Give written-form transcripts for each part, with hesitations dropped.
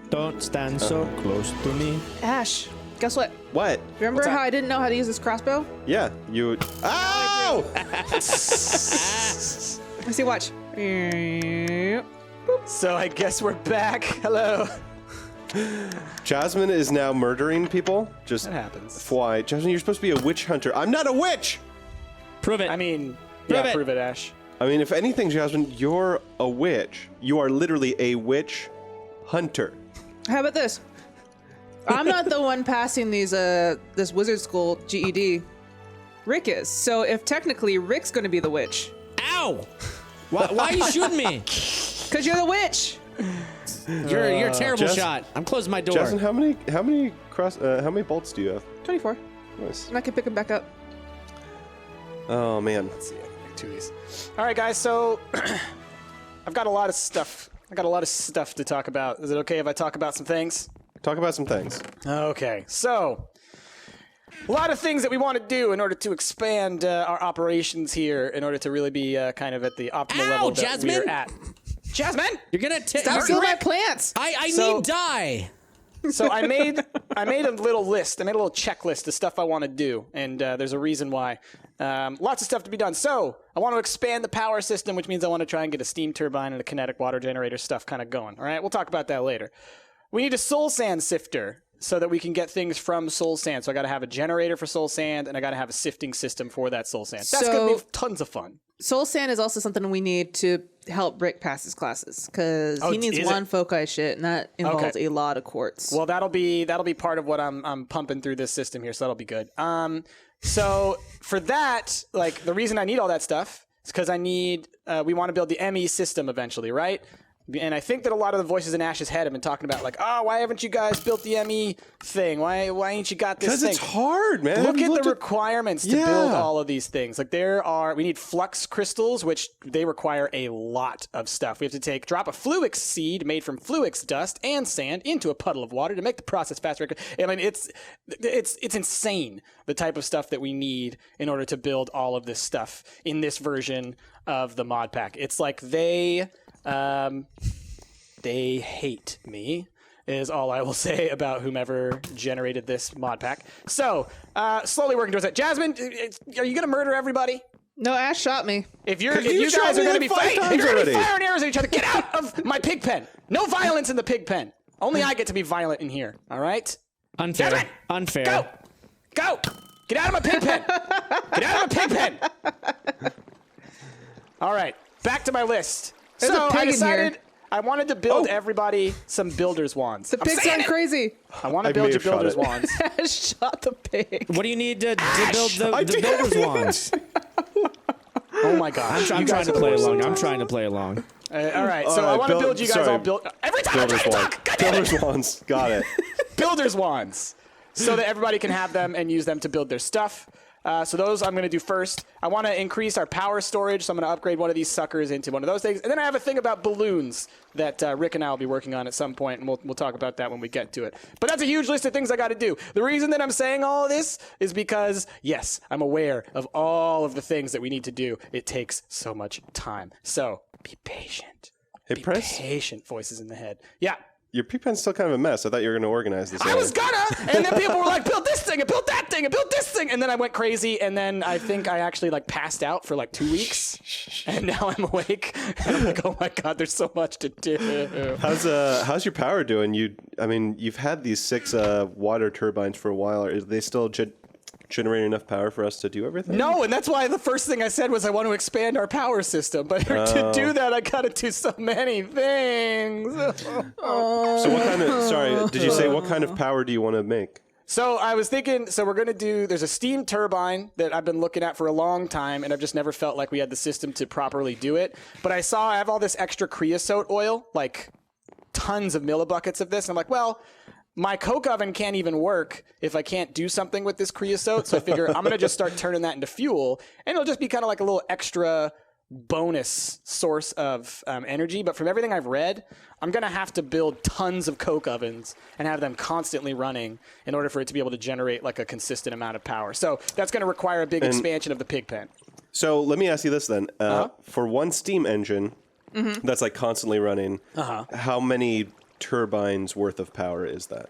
Don't stand so close to me. Ash, guess what? What? Remember how I didn't know how to use this crossbow? Yeah, you would. Ow! I see, watch. So I guess we're back. Hello. Jasmine is now murdering people. Just That happens. Why? Jasmine, you're supposed to be a witch hunter. I'm not a witch! Prove it. I mean, Prove yeah, it. prove it, Ash. I mean, if anything, Jasmine, you're a witch. You are literally a witch hunter. How about this? I'm not the one passing these this wizard school GED. Rick is. So if technically Rick's going to be the witch. Ow! Why are you shooting me? Because you're the witch. You're a terrible Jess- shot. I'm closing my door. Jasmine, how many bolts do you have? 24. Nice. And I can pick them back up. Oh man. Let's see. I can make 2 of these. All right, guys. So I've got a lot of stuff. I got a lot of stuff to talk about. Is it okay if I talk about some things? Talk about some things. Okay. So a lot of things that we want to do in order to expand our operations here, in order to really be kind of at the optimal Ow, level that Jasmine! we're at. Jasmine, You're gonna Stop stealing my plants. I So- need dye. So I made a little list. I made a little checklist of stuff I want to do, and there's a reason why. Lots of stuff to be done. So I want to expand the power system, which means I want to try and get a steam turbine and a kinetic water generator stuff kind of going. All right, we'll talk about that later. We need a soul sand sifter so that we can get things from soul sand. So I got to have a generator for soul sand, and I got to have a sifting system for that soul sand. That's going to be tons of fun. Soul sand is also something we need to help Rick pass his classes because he needs is one it? foci shit, and that involves a lot of quartz. Well, that'll be part of what I'm pumping through this system here, so that'll be good. So for that, like the reason I need all that stuff is because we want to build the ME system eventually, right? And I think that a lot of the voices in Ash's head have been talking about like, oh, why haven't you guys built the ME thing? Why ain't you got this thing? Because it's hard, man. Look at the requirements to Yeah. build all of these things. Like we need flux crystals, which they require a lot of stuff. We have to drop a fluix seed made from fluix dust and sand into a puddle of water to make the process faster. I mean, it's insane the type of stuff that we need in order to build all of this stuff in this version of the mod pack. It's like they hate me, is all I will say about whomever generated this mod pack. So, slowly working towards that. Jasmine, are you going to murder everybody? No, Ash shot me. If you you shot guys me are going to like be 5 fighting, times if you're going to be already. firing arrows at each other, get out of my pig pen. No violence in the pig pen. Only I get to be violent in here. All right? Unfair. Jasmine, Unfair. Go! Get out of my pig pen! Get out of my pig pen! All right, back to my list. There's so a pig I in decided here. I wanted to build everybody some builder's wands. The pig's gone crazy. I want to I build may you have shot builder's it. wands. Ash shot the pig. What do you need to build I the did builder's it. wands? Oh my god! I'm trying to play along. I'm trying to play along. All right, so right, I want to build you guys sorry. all build. Every time I try Builder's to wands. talk, God damn it! Builder's wands. Got it. Builder's wands, so that everybody can have them and use them to build their stuff. So those I'm going to do first. I want to increase our power storage, so I'm going to upgrade one of these suckers into one of those things. And then I have a thing about balloons that Rick and I will be working on at some point, and we'll talk about that when we get to it. But that's a huge list of things I got to do. The reason that I'm saying all of this is because, yes, I'm aware of all of the things that we need to do. It takes so much time. So be patient. Hey, Be Press, patient, voices in the head. Yeah. your pig pen's still kind of a mess. I thought you were going to organize this. I was gonna, and then people were like, build this thing, and build that thing, and build this thing, and then I went crazy, and then I think I actually like passed out for like 2 weeks, and now I'm awake, and I'm like, oh my god, there's so much to do. How's your power doing? You've had these 6 water turbines for a while. Are they still generating enough power for us to do everything? No, and that's why the first thing I said was I want to expand our power system, but to do that, I gotta do so many things. So what kind of? Sorry, did you say what kind of power do you want to make? So I was thinking, we're going to there's a steam turbine that I've been looking at for a long time, and I've just never felt like we had the system to properly do it. But I have all this extra creosote oil, like tons of millibuckets of this. And I'm like, well, my coke oven can't even work if I can't do something with this creosote. So I figure I'm going to just start turning that into fuel, and it'll just be kind of like a little extra bonus source of energy. But from everything I've read, I'm going to have to build tons of coke ovens and have them constantly running in order for it to be able to generate like a consistent amount of power. So that's going to require a big expansion of the pig pen. So let me ask you this then: for one steam engine that's like constantly running, how many turbines worth of power is that?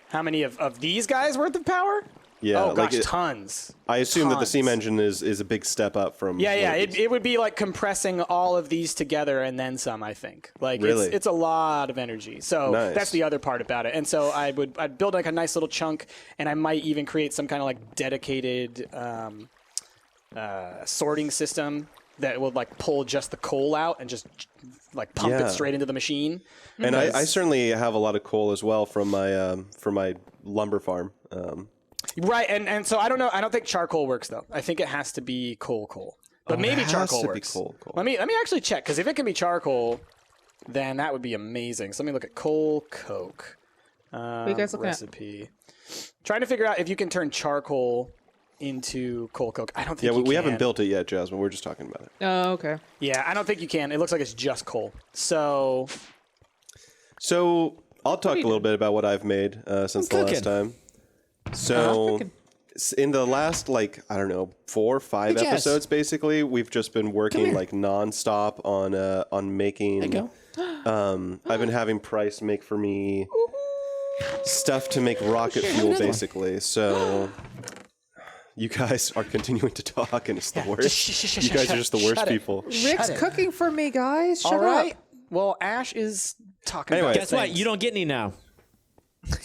How many of these guys worth of power? Yeah, Oh, gosh, like tons. I assume that the Tons. steam engine is a big step up from. Yeah, one of these. it would be like compressing all of these together and then some, I think. Like, Really? it's a lot of energy. So Nice. that's the other part about it. And so I'd build like a nice little chunk, and I might even create some kind of like dedicated sorting system that would like pull just the coal out and just like pump Yeah. it straight into the machine. And I certainly have a lot of coal as well from my lumber farm. Right, and so I don't know. I don't think charcoal works though. I think it has to be coal. But maybe it has charcoal to be works. coal. Let me actually check, because if it can be charcoal, then that would be amazing. So let me look at coal coke What are you guys looking at? recipe. Trying to figure out if you can turn charcoal into coal coke. I don't think Yeah, you we can. haven't built it yet, Jasmine. We're just talking about it. Oh, okay. Yeah, I don't think you can. It looks like it's just coal. So So I'll talk a little bit about what I've made since the cooking. last time. So in the last, like, I don't know, 4 or 5 Hey, Jess. episodes, basically, we've just been working here. like nonstop on making. There you go. I've been having Price make for me stuff to make rocket fuel, another one. basically. So you guys are continuing to talk, and it's the worst. shh, You guys are shut- just the worst shut it. people. Rick's it. cooking for me, guys. Shut all right. up. Well, Ash is talking Anyway. about Guess what? things. You don't get any now.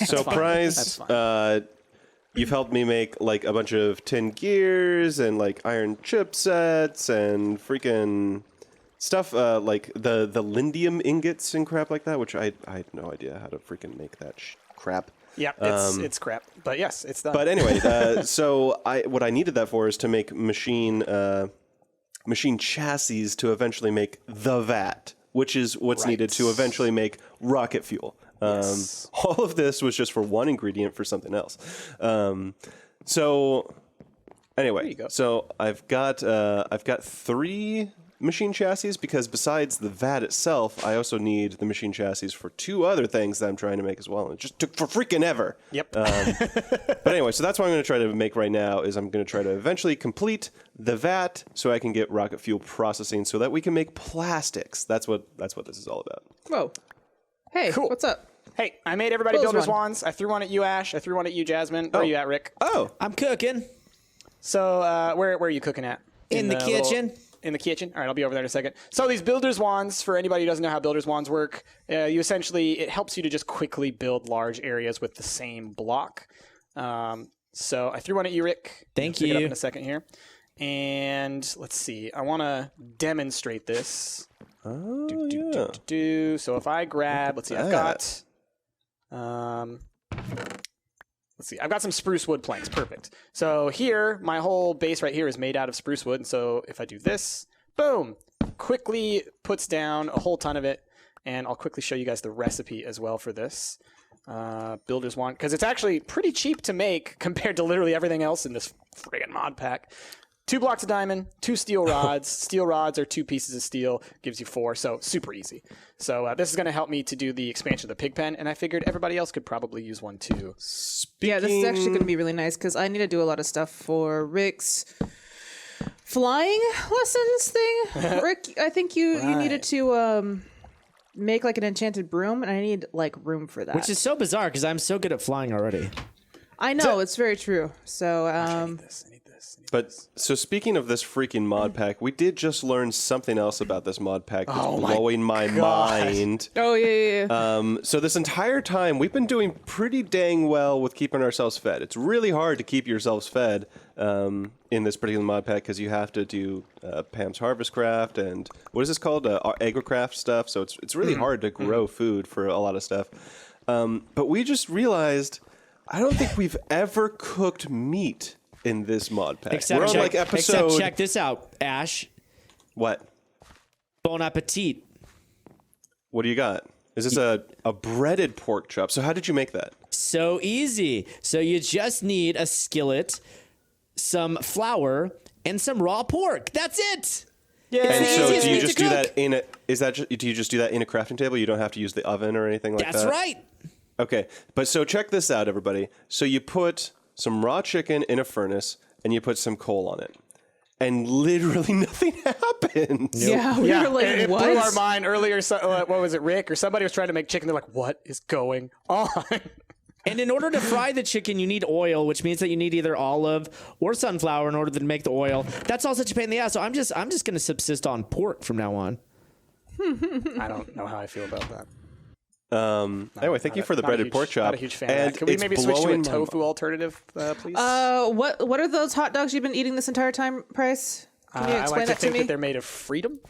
So fine. Price, That's fine. you've helped me make like a bunch of tin gears and like iron chipsets and freaking stuff like the lindium ingots and crap like that, which I had no idea how to freaking make that crap. Yeah, it's crap. But yes, it's done. But anyway, so what I needed that for is to make machine chassis to eventually make the vat, which is what's Right. needed to eventually make rocket fuel. Yes. All of this was just for one ingredient for something else. So anyway, go. so I've got 3 machine chassis because besides the vat itself, I also need the machine chassis for 2 other things that I'm trying to make as well. And it just took for freaking ever. Yep. But anyway, so that's what I'm going to try to make right now is I'm going to try to eventually complete the vat so I can get rocket fuel processing so that we can make plastics. That's what this is all about. Whoa. Hey, Cool. what's up? Hey, I made everybody Close builder's one. wands. I threw one at you, Ash. I threw one at you, Jasmine. Where are you at, Rick? Oh, I'm cooking So where are you cooking at? in the kitchen. In the kitchen? All right, I'll be over there in a second. So these builder's wands, for anybody who doesn't know how builder's wands work, you essentially, it helps you to just quickly build large areas with the same block. So I threw one at you, Rick. Thank Pick it up you. in a second here. And let's see. I want to demonstrate this. So if I grab, let's see, I've got, let's see, I've got some spruce wood planks. Perfect. So here, my whole base right here is made out of spruce wood. And so if I do this, boom, quickly puts down a whole ton of it. And I'll quickly show you guys the recipe as well for this. Builder's wand, because it's actually pretty cheap to make compared to literally everything else in this friggin' mod pack. 2 blocks of diamond, 2 steel rods. Steel rods are 2 pieces of steel, gives you 4, so super easy. So this is going to help me to do the expansion of the pig pen, and I figured everybody else could probably use one too. Yeah, this is actually going to be really nice because I need to do a lot of stuff for Rick's flying lessons thing. Rick, I think you needed to make like an enchanted broom, and I need like room for that. Which is so bizarre because I'm so good at flying already. I know, it's very true. So, I need this. but so speaking of this freaking mod pack, we did just learn something else about this mod pack that's blowing my mind. oh yeah. So this entire time, we've been doing pretty dang well with keeping ourselves fed. It's really hard to keep yourselves fed in this particular mod pack because you have to do Pam's Harvest Craft and what is this called? Agricraft stuff. So it's really hard to grow food for a lot of stuff. But we just realized I don't think we've ever cooked meat in this mod pack. We're on like episode. Except check this out, Ash. What? Bon appetit. What do you got? Is this a breaded pork chop? So how did you make that? So easy. So you just need a skillet, some flour, and some raw pork. That's it. Yeah. And the so easiest do you meat to just do that cook. in a? Is that do you just do that in a crafting table? You don't have to use the oven or anything like that. That's right. Okay, but so check this out, everybody. So you put some raw chicken in a furnace and you put some coal on it. and literally nothing happened. Yeah, we were like, it what? blew our mind earlier. What was it, Rick or somebody was trying to make chicken? They're like, what is going on? And in order to fry the chicken, you need oil, which means that you need either olive or sunflower in order to make the oil. That's all such a pain in the ass. So I'm just going to subsist on pork from now on. I don't know how I feel about that. Anyway, thank you for the breaded pork chop. Not a huge fan. And of that. Can we it's maybe switch to a blowing my tofu alternative, please? What are those hot dogs you've been eating this entire time, Price? Can you I explain like to that to think me? that they're made of freedom.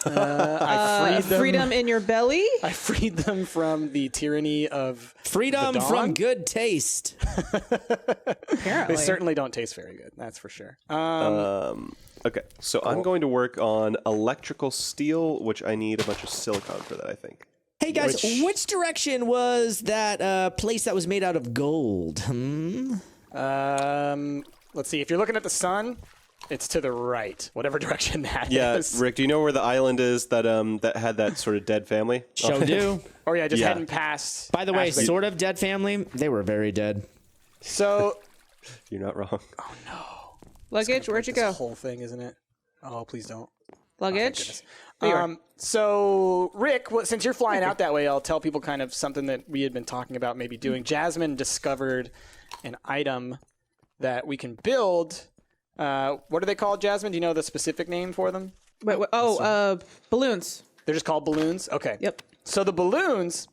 I freed them. Freedom in your belly? I freed them from the tyranny of Freedom the dawn. from good taste. Apparently. They certainly don't taste very good. That's for sure. Okay, so I'm going to work on electrical steel, which I need a bunch of silicon for that, I think. Hey guys, which direction was that place that was made out of gold? Let's see. If you're looking at the sun, it's to the right, whatever direction that is. Yeah, Rick, do you know where the island is that that had that sort of dead family? Show do. Or yeah, just Yeah. heading past. By the way, Ashley. sort of dead family. They were very dead. So You're not wrong. Luggage, where'd you this go? whole thing, isn't it? Oh, please don't. Luggage? So Rick, since you're flying out that way, I'll tell people kind of something that we had been talking about maybe doing. Jasmine discovered an item that we can build. What are they called, Jasmine? Do you know the specific name for them? Wait, balloons. They're just called balloons? Okay. Yep. So the balloons,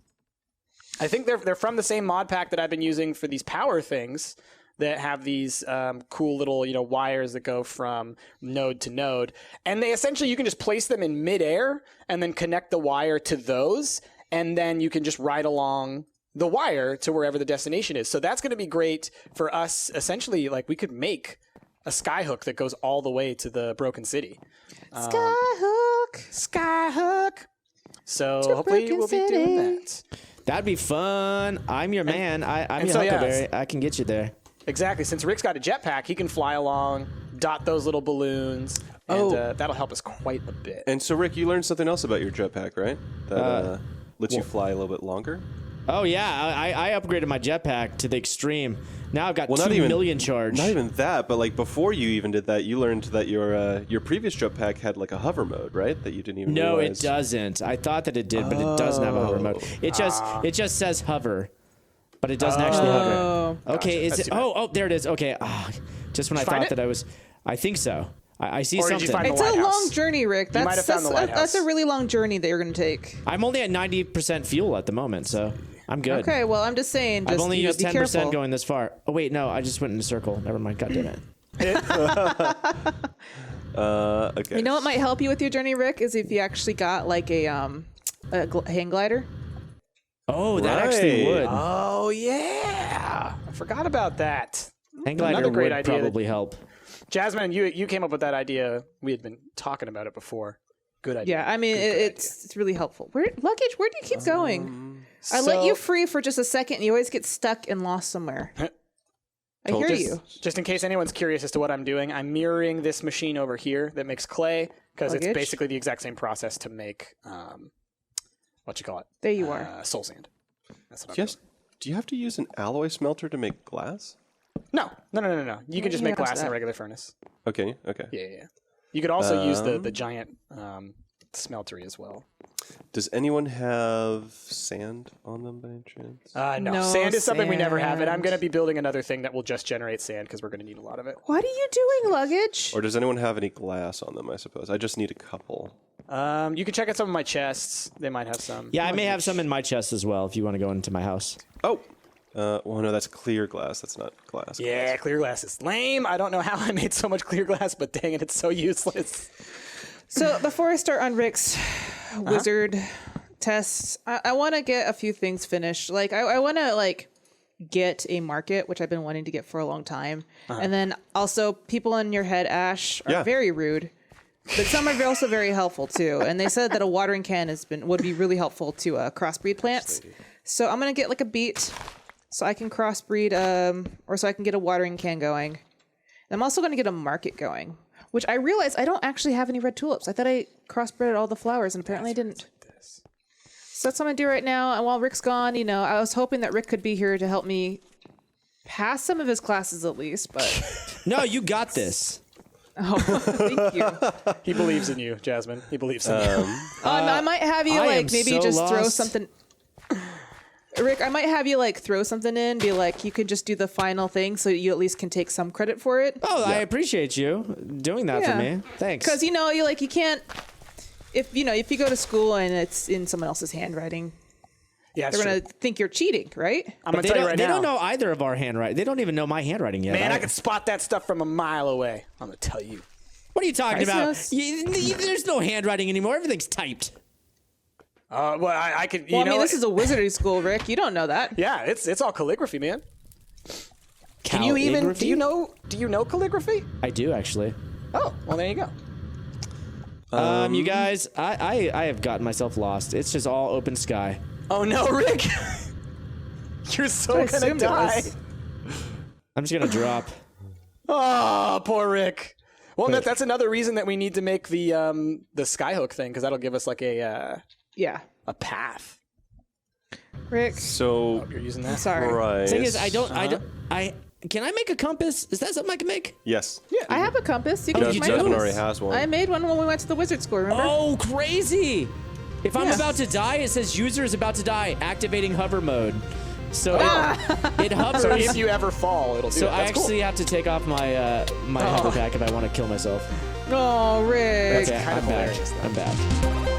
I think they're from the same mod pack that I've been using for these power things that have these cool little, wires that go from node to node. And they essentially, you can just place them in midair and then connect the wire to those. And then you can just ride along the wire to wherever the destination is. So that's going to be great for us. Essentially, like we could make a skyhook that goes all the way to the Broken City. Skyhook. So hopefully we'll be doing that. That'd be fun. I'm your man. I'm your Huckleberry. I can get you there. Exactly. Since Rick's got a jetpack, he can fly along, dot those little balloons, and that'll help us quite a bit. And so, Rick, you learned something else about your jetpack, right? That lets you fly a little bit longer? Oh, yeah. I upgraded my jetpack to the extreme. Now I've got 2 not even- million charge. Not even that, but like before you even did that, you learned that your previous jetpack had like a hover mode, right? That you didn't even No, realize. it doesn't. I thought that it did, but it doesn't have a hover mode. It just says hover, but it doesn't actually hover. Okay, is it? Oh, there it is. Okay, just when I find thought it? that I think so. I see Or did you something. find It's the a White long House. journey, Rick. might have found the White That's a House. really long journey that you're going to take. I'm only at 90% fuel at the moment, so I'm good. Okay, well, I'm just saying. I've only used be 10% careful. going this far. Oh wait, no, I just went in a circle. Never mind. God damn it. Okay. You know what might help you with your journey, Rick, is if you actually got like a hang glider. Oh, that actually Right. would. Oh, yeah. I forgot about that. Hang glider another great would idea that- probably help. Jasmine, you came up with that idea. We had been talking about it before. Good idea. Yeah, I mean, Good it's really helpful. Luggage, where do you keep going? I so- let you free for just a second, and you always get stuck and lost somewhere. I hear you. Just in case anyone's curious as to what I'm doing, I'm mirroring this machine over here that makes clay because it's Luggage? basically the exact same process to make There you are. soul sand. That's what I'm Yes. Do you have to use an alloy smelter to make glass? doing. No. You can just you make don't have glass in a that. regular furnace. Okay. Yeah. You could also use the giant smeltery as well. Does anyone have sand on them by any chance? No, No sand is something we never have, and I'm sand. going to be building another thing that will just generate sand because we're going to need a lot of it. What are you doing, Luggage? Or does anyone have any glass on them, I suppose? I just need a couple. You can check out some of my chests. They might have some. Yeah, I may have some in my chest as well if you want to go into my house. Oh! Well, no, that's clear glass. That's not glass. Yeah, clear glass is lame. I don't know how I made so much clear glass, but dang it, it's so useless. So before I start on Rick's wizard tests, I want to get a few things finished. Like I want to get a market, which I've been wanting to get for a long time. And then also people in your head, Ash, are Yeah. very rude. But some are also very helpful too. And they said that a watering can would be really helpful to crossbreed plants. So I'm gonna get like a beet so I can crossbreed or so I can get a watering can going. And I'm also gonna get a market going. Which I realized I don't actually have any red tulips. I thought I crossbred all the flowers, and apparently I didn't. So that's what I'm gonna do right now. And while Rick's gone, I was hoping that Rick could be here to help me pass some of his classes at least. But No, you got this. Oh, thank you. He believes in you, Jasmine. He believes in you. I might have you I like am maybe so just throw lost. something. Rick, I might have you like throw something in, be like, you could just do the final thing, so you at least can take some credit for it. Oh, I appreciate you doing that for me. Thanks. Because you can't. If you go to school and it's in someone else's handwriting, Yeah, they're gonna think you're cheating, right? I'm gonna they tell you don't, right they now. don't know either of our handwriting. They don't even know my handwriting yet. Man, I can spot that stuff from a mile away. I'm gonna tell you. What are you talking about? Priceless. There's no handwriting anymore. Everything's typed. Well, I could. Well, I mean, this is a wizardry school, Rick. You don't know that. Yeah, it's all calligraphy, man. Can you even? Calligraphy? Do you know calligraphy? I do actually. Oh, well, there you go. You guys, I have gotten myself lost. It's just all open sky. Oh no, Rick! You're so I gonna assumed it die. was. I'm just gonna drop. Oh, poor Rick. Well, that's another reason that we need to make the skyhook thing, because that'll give us like a path. Rick. So, You're using that. Sorry. right. Thing is, can I make a compass? Is that something I can make? Yes. I have a compass. You can use my Jasmine compass. already has one. I made one when we went to the wizard school. Remember? Oh, crazy! If I'm Yeah. about to die, it says user is about to die, activating hover mode. So it hovers. So if you ever fall, it'll do So it. I That's cool. actually have to take off my my hover pack if I want to kill myself. Oh, Rick. Okay, kind I'm of back. hilarious, though. I'm back.